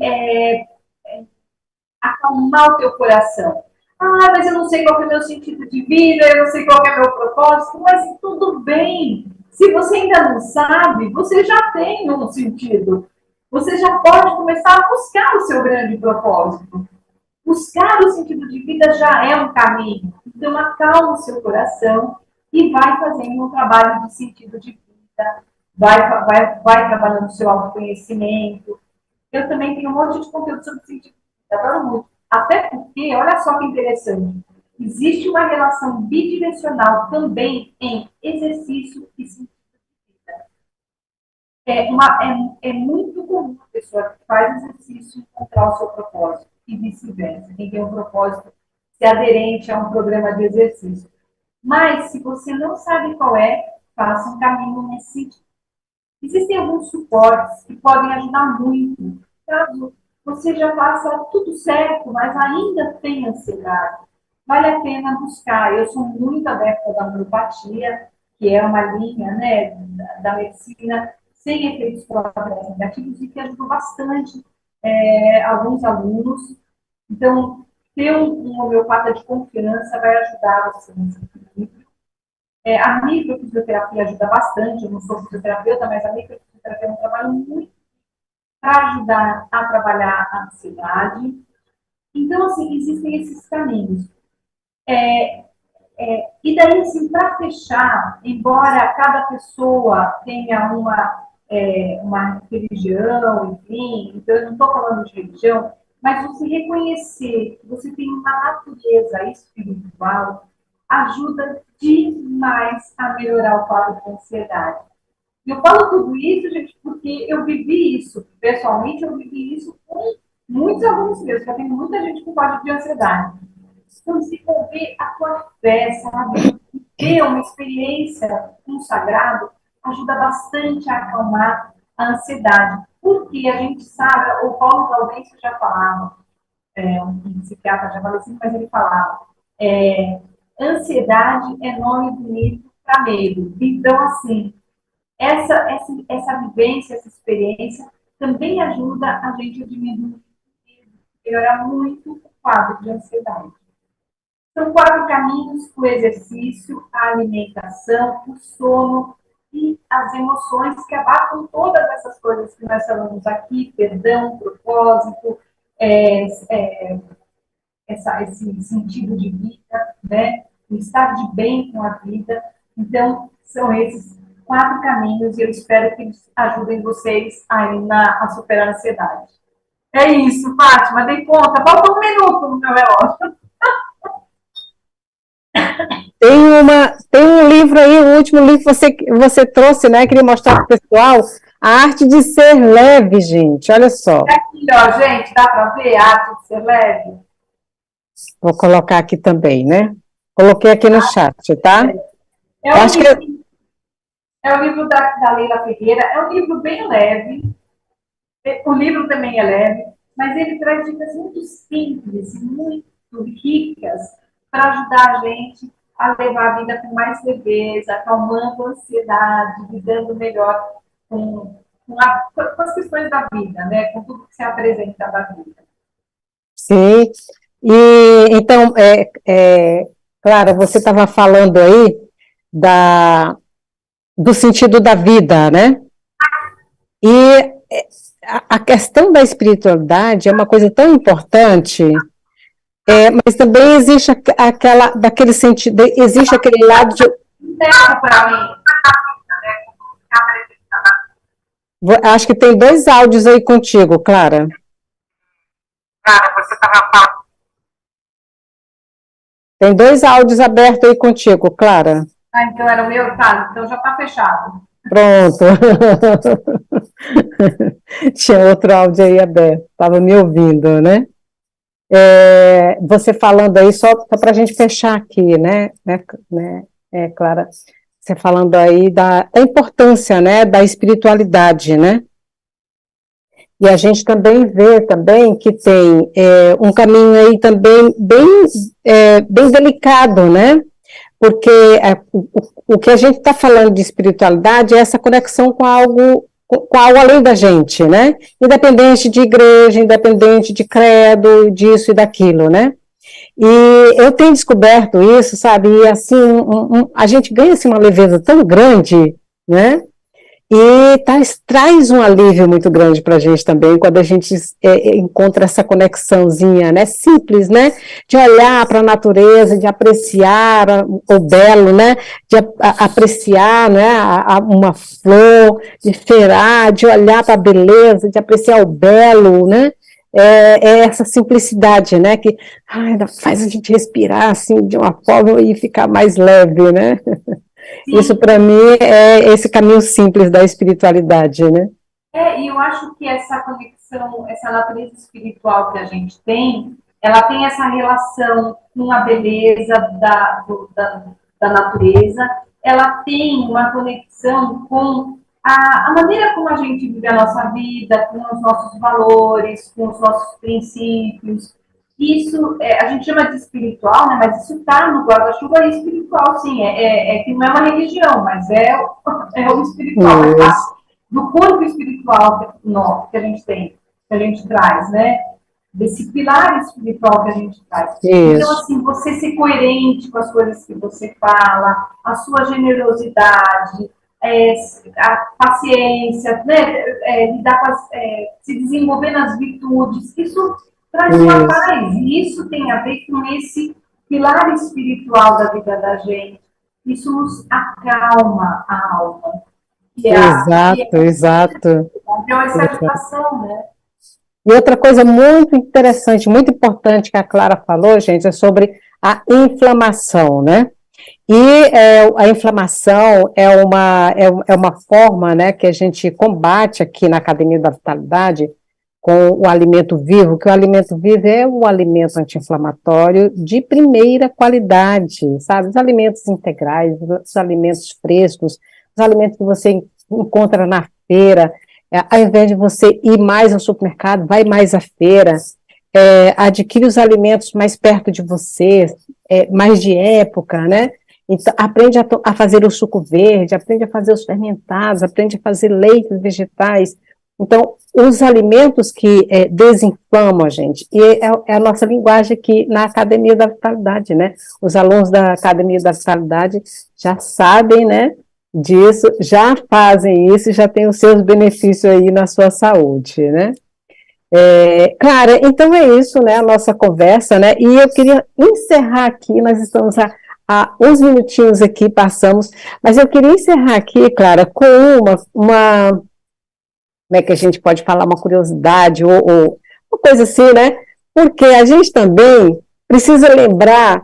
acalmar o teu coração. Ah, mas eu não sei qual é o meu sentido de vida, eu não sei qual é o meu propósito, mas tudo bem. Se você ainda não sabe, você já tem um sentido. Você já pode começar a buscar o seu grande propósito. Buscar o sentido de vida já é um caminho. Então, acalma o seu coração e vai fazendo um trabalho de sentido de vida. Vai trabalhando o seu autoconhecimento. Eu também tenho um monte de conteúdo sobre sentido de vida. Adoro muito. Até porque, olha só que interessante, existe uma relação bidirecional também em exercício e sentido de vida. É muito comum a pessoa que faz exercício encontrar o seu propósito e vice-versa. Quem tem um propósito ser aderente a um programa de exercício. Mas, se você não sabe qual faça um caminho nesse sentido. Existem alguns suportes que podem ajudar muito. Caso você já faça tudo certo, mas ainda tem ansiedade, vale a pena buscar. Eu sou muito adepta da homeopatia, que é uma linha, né, da medicina sem efeitos colaterais negativos e que ajudou bastante alguns alunos. Então, ter um homeopata de confiança vai ajudar você nesse equilíbrio. A microfisioterapia ajuda bastante, eu não sou fisioterapeuta, mas a microfisioterapia é um trabalho muito para ajudar a trabalhar a ansiedade. Então, assim, existem esses caminhos. E daí, assim, para fechar, embora cada pessoa tenha uma religião, enfim, então eu não estou falando de religião, mas você reconhecer que você tem uma natureza espiritual ajuda demais a melhorar o quadro de ansiedade. E eu falo tudo isso, gente, porque eu vivi isso, pessoalmente, eu vivi isso com muitos alunos meus, que eu tenho muita gente com quadro de ansiedade. Então, desenvolver a tua fé, sabe? Ter uma experiência com o sagrado ajuda bastante a acalmar a ansiedade. Porque a gente sabe, o Paulo Gaudêncio já falava, um psiquiatra já falecido, mas ele falava, ansiedade é nome bonito para medo. Então, assim, essa vivência, essa experiência também ajuda a gente a diminuir, melhorar muito o quadro de ansiedade. São 4 caminhos: o exercício, a alimentação, o sono e as emoções que abarcam todas essas coisas que nós falamos aqui: perdão, propósito, esse sentido de vida, né? O estar de bem com a vida. Então, são esses 4 caminhos e eu espero que eles ajudem vocês aí a superar a ansiedade. É isso, Fátima, dei conta. Falta 1 minuto no meu relógio. Tem um livro aí, o último livro que você trouxe, né? Queria mostrar para o pessoal. A Arte de Ser Leve, gente. Olha só. Aqui, ó, gente, dá para ver a Arte de Ser Leve? Vou colocar aqui também, né? Coloquei aqui no chat, tá? Acho que é o livro da Leila Ferreira. É um livro bem leve. O livro também é leve, mas ele traz dicas muito simples, muito ricas, para ajudar a gente a levar a vida com mais leveza, acalmando a ansiedade, lidando melhor com as questões da vida, né? Com tudo que se apresenta da vida. Sim. E então, Clara, você estava falando aí do sentido da vida, né? E a questão da espiritualidade é uma coisa tão importante, mas também existe daquele sentido, existe aquele lado de... Acho que tem 2 áudios aí contigo, Clara. Clara, você estava falando Tem 2 áudios abertos aí contigo, Clara. Ah, então era o meu? Tá, então já está fechado. Pronto. Tinha outro áudio aí aberto, estava me ouvindo, né? Você falando aí, só para a gente fechar aqui, Clara? Você falando aí da importância, né, da espiritualidade, né? E a gente também vê também que tem um caminho aí também bem delicado, né? Porque o que a gente está falando de espiritualidade é essa conexão com algo além da gente, né? Independente de igreja, independente de credo, disso e daquilo, né? E eu tenho descoberto isso, sabe? E assim, a gente ganha assim, uma leveza tão grande, né? E traz um alívio muito grande para a gente também, quando a gente encontra essa conexãozinha, né, simples, né, de olhar para a natureza, de apreciar o belo, né, de apreciar, né, uma flor, de cheirar, de olhar para a beleza, de apreciar o belo, né, essa simplicidade, né, que faz a gente respirar, assim, de uma forma e ficar mais leve, né. Sim. Isso, para mim, é esse caminho simples da espiritualidade, né? E eu acho que essa conexão, essa natureza espiritual que a gente tem, ela tem essa relação com a beleza da natureza, ela tem uma conexão com a maneira como a gente vive a nossa vida, com os nossos valores, com os nossos princípios. Isso, a gente chama de espiritual, né? Mas isso está no guarda-chuva espiritual, sim. Que não é uma religião, mas é o espiritual, é parte do corpo espiritual que a gente tem, que a gente traz, né? Desse pilar espiritual que a gente traz. Isso. Então, assim, você ser coerente com as coisas que você fala, a sua generosidade, a paciência, né? Lidar com se desenvolver nas virtudes, isso traz uma paz, e isso tem a ver com esse pilar espiritual da vida da gente. Isso nos acalma a alma. Exato. Então, essa agitação, né? E outra coisa muito interessante, muito importante que a Clara falou, gente, é sobre a inflamação, né? E a inflamação é uma forma, né, que a gente combate aqui na Academia da Vitalidade com o alimento vivo, que o alimento vivo é um alimento anti-inflamatório de primeira qualidade, sabe? Os alimentos integrais, os alimentos frescos, os alimentos que você encontra na feira, ao invés de você ir mais ao supermercado, vai mais à feira, adquire os alimentos mais perto de você, mais de época, né? Então, aprende a fazer o suco verde, aprende a fazer os fermentados, aprende a fazer leites vegetais. Então, os alimentos que desinflamam a gente, e é a nossa linguagem aqui na Academia da Vitalidade, né? Os alunos da Academia da Vitalidade já sabem, né, disso, já fazem isso, já têm os seus benefícios aí na sua saúde, né? Clara, então é isso, né, a nossa conversa, né? E eu queria encerrar aqui, nós estamos há uns minutinhos aqui, passamos, mas eu queria encerrar aqui, Clara, com uma como é que a gente pode falar, uma curiosidade, ou uma coisa assim, né? Porque a gente também precisa lembrar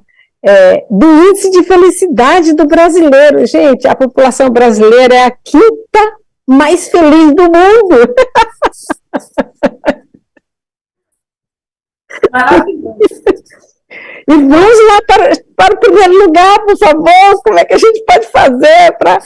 do índice de felicidade do brasileiro. Gente, a população brasileira é a quinta mais feliz do mundo. Maravilhoso. E vamos lá para o primeiro lugar, por favor. Como é que a gente pode fazer para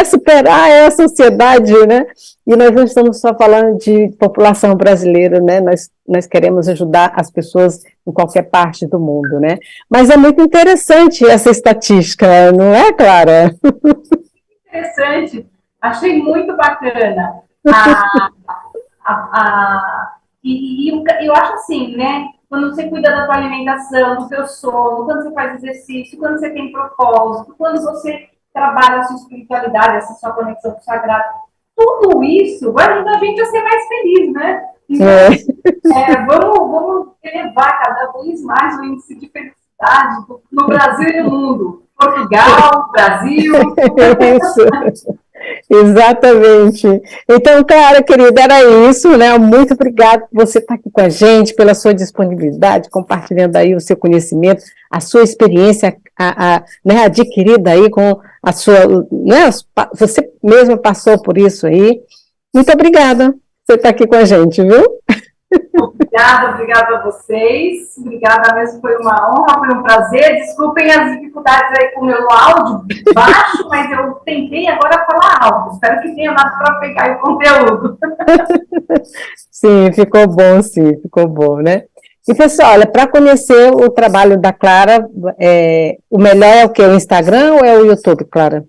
superar essa sociedade, né? E nós não estamos só falando de população brasileira, né? Nós queremos ajudar as pessoas em qualquer parte do mundo, né? Mas é muito interessante essa estatística, não é, Clara? Interessante. Achei muito bacana. E eu acho assim, né? Quando você cuida da tua alimentação, do teu sono, quando você faz exercício, quando você tem propósito, quando você trabalha a sua espiritualidade, essa sua conexão com o sagrado, tudo isso vai ajudar a gente a ser mais feliz, né? Então, vamos elevar cada vez mais o índice de felicidade no Brasil e no mundo. Portugal, Brasil. Exatamente. Então, Clara, querida, era isso, né? Muito obrigada por você estar aqui com a gente, pela sua disponibilidade, compartilhando aí o seu conhecimento, a sua experiência, né, adquirida aí com a sua, né, você mesma passou por isso aí. Muito obrigada por você estar aqui com a gente, viu? Obrigada a vocês. Obrigada mesmo, foi uma honra, foi um prazer. Desculpem as dificuldades aí com o meu áudio baixo, mas eu tentei agora falar alto. Espero que tenha dado para pegar o conteúdo. Sim, ficou bom, né? E, pessoal, olha, para conhecer o trabalho da Clara, o melhor é o quê? O Instagram ou é o YouTube, Clara?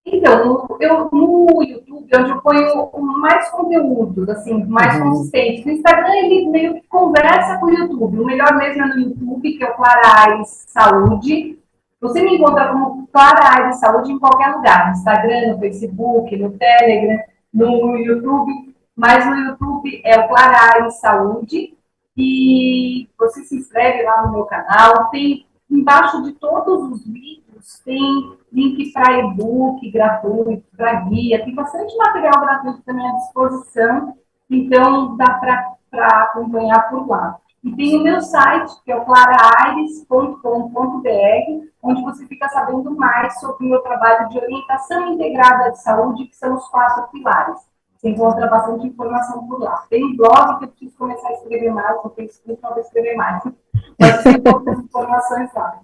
Então, no YouTube, onde eu ponho mais conteúdos, assim, mais consistentes. No Instagram, ele meio que conversa com o YouTube. O melhor mesmo é no YouTube, que é o Clara Aires Saúde. Você me encontra como Clara Aires Saúde em qualquer lugar. No Instagram, no Facebook, no Telegram, no YouTube. Mas no YouTube é o Clara Aires Saúde. E você se inscreve lá no meu canal. Tem embaixo de todos os vídeos, tem link para e-book gratuito, para guia, tem bastante material gratuito também à disposição, então dá para acompanhar por lá. E tem o meu site, que é o claraaires.com.br, onde você fica sabendo mais sobre o meu trabalho de orientação integrada de saúde, que são os 4 pilares. Você encontra bastante informação por lá. Tem um blog que eu preciso começar a escrever mais, não tenho escrito, não vou escrever mais. Mas tem poucas informações lá.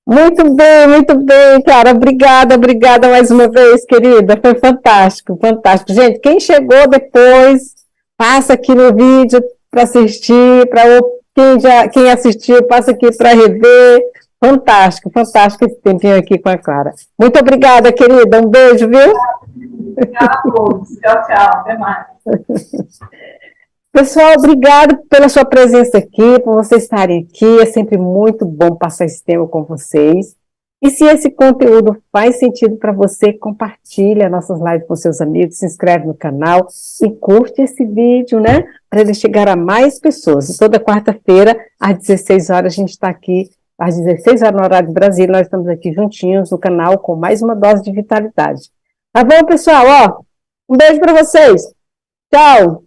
Muito bem, Clara. Obrigada mais uma vez, querida. Foi fantástico, fantástico. Gente, quem chegou depois, passa aqui no vídeo para assistir, quem assistiu, passa aqui para rever. Fantástico esse tempinho aqui com a Clara. Muito obrigada, querida. Um beijo, viu? Obrigada a todos. Tchau, até mais. Pessoal, obrigado pela sua presença aqui, por vocês estarem aqui. É sempre muito bom passar esse tempo com vocês. E se esse conteúdo faz sentido para você, compartilha nossas lives com seus amigos, se inscreve no canal e curte esse vídeo, né? Para ele chegar a mais pessoas. E toda quarta-feira, às 16 horas, a gente está aqui, às 16 horas no horário do Brasil, nós estamos aqui juntinhos no canal com mais uma dose de vitalidade. Tá bom, pessoal? Um beijo para vocês. Tchau!